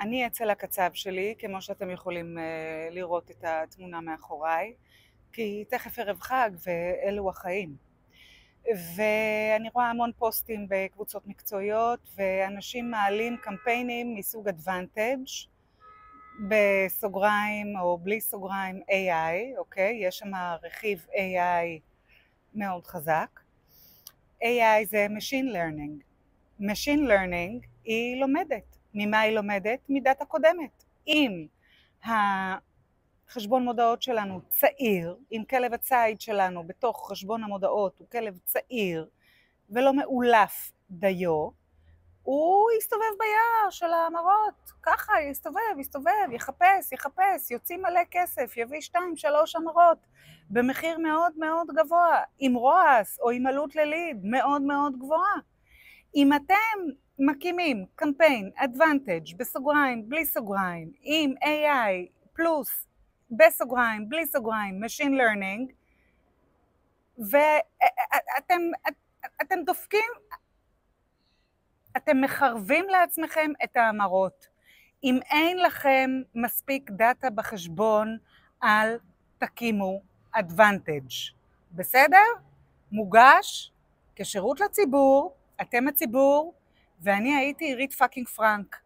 אני אצל הקצב שלי, כמו שאתם יכולים לראות את התמונה מאחוריי, כי תכף ערב חג ואלו החיים. ואני רואה המון פוסטים בקבוצות מקצועיות, ואנשים מעלים קמפיינים מסוג Advantage, בסוגריים או בלי סוגריים AI, אוקיי? יש שם רכיב AI מאוד חזק. AI זה Machine Learning. Machine Learning היא לומדת. ממה היא לומדת? מדאטה קודמת. אם החשבון מודעות שלנו צעיר, אם כלב הציד שלנו בתוך חשבון המודעות הוא כלב צעיר ולא מאולף דיו, הוא יסתובב ביער של המראות, ככה יסתובב, יחפש, יוציא מלא כסף, יביא 2-3 המרות במחיר מאוד מאוד גבוה, עם רועס או עם עלות לליד מאוד מאוד גבוהה. אם אתם מקימים קמפיין Advantage בסוגריים, בלי סוגריים, עם AI פלוס בסוגריים, בלי סוגריים, Machine Learning, ואתם דופקים, אתם מחרבים לעצמכם את האמרות. אם אין לכם מספיק דאטה בחשבון, אל תקימו Advantage. בסדר? מוגש כשירות לציבור, אתם הציבור, ואני הייתי עירית פאקינג פרנק.